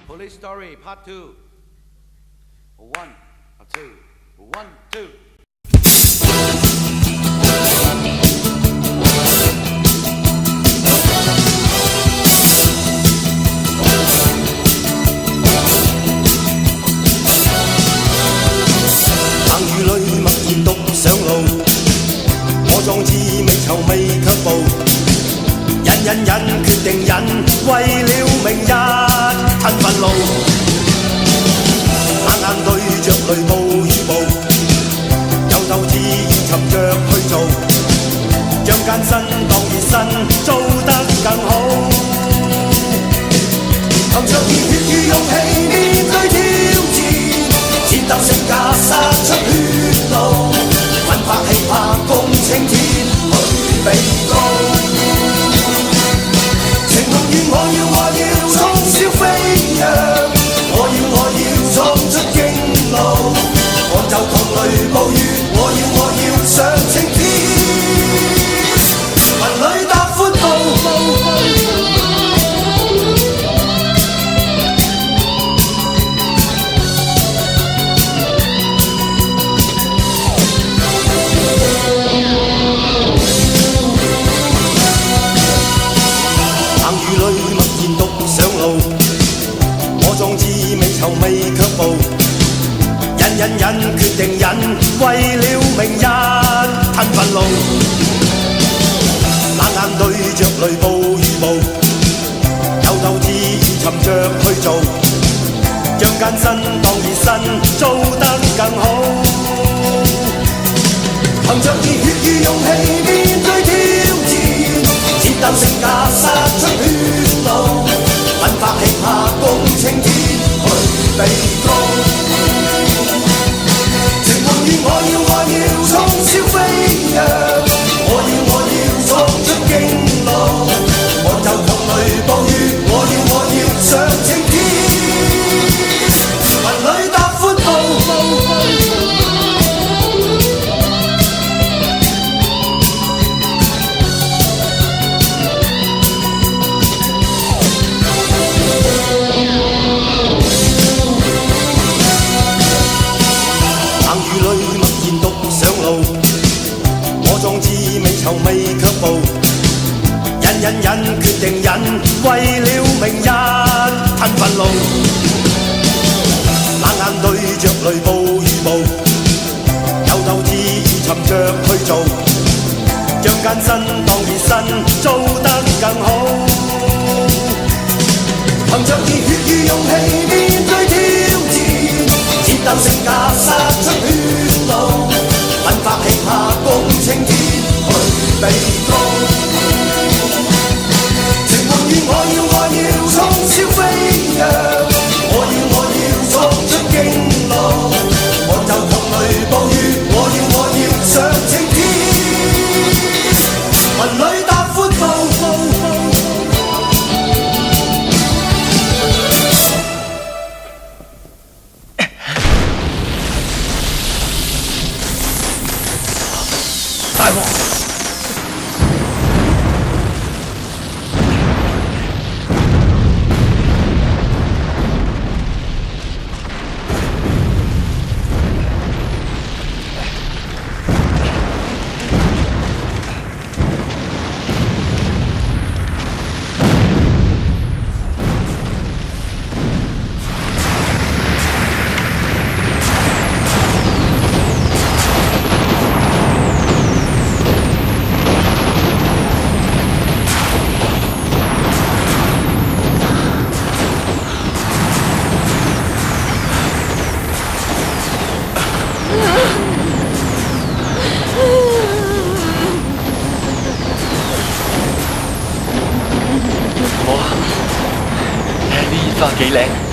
Police Story Part 2. 1, 2, 1, 2。冷雨裏默然獨上路，我壯志未酬未卻步，忍決定忍，為了明日吞憤怒，冷眼對着雷暴雨暴，有鬥志而尋着去做，將艱辛當熱身，做得更好，憑着熱血與勇氣面對挑戰，戰鬥性格殺出血路，奮發氣魄共青天去比高。我要衝霄飛揚，我要闖出驚路，趕走狂雷暴雨，我要上青天，雲裏踏闊步。愁未卻步，忍決定忍，為了明日吞憤怒，冷眼對着雷暴雨暴，有鬥志而尋着去做，將艱辛當熱身，做得更好，憑着熱血與勇氣面對挑戰，戰鬥性格殺出血路，奮發氣魄共青天比高，情夢與我要衝霄飛揚，我要闖出驚路，趕走狂雷暴雨，我要上青天，雲裏踏闊步。愁未卻步，忍決定忍，為了明日吞憤怒，冷眼對着雷暴雨暴，有鬥志而尋着去做，將艱辛當熱身，做得更好，憑着熱血與勇氣面對挑戰，戰鬥性格殺出血路，奮發氣魄共青天比高，情夢與我要衝霄飛揚，我要闖出驚路，趕走狂雷暴雨，我要上青天，雲裏踏闊步。大鑊！哇，啲煙花幾靚。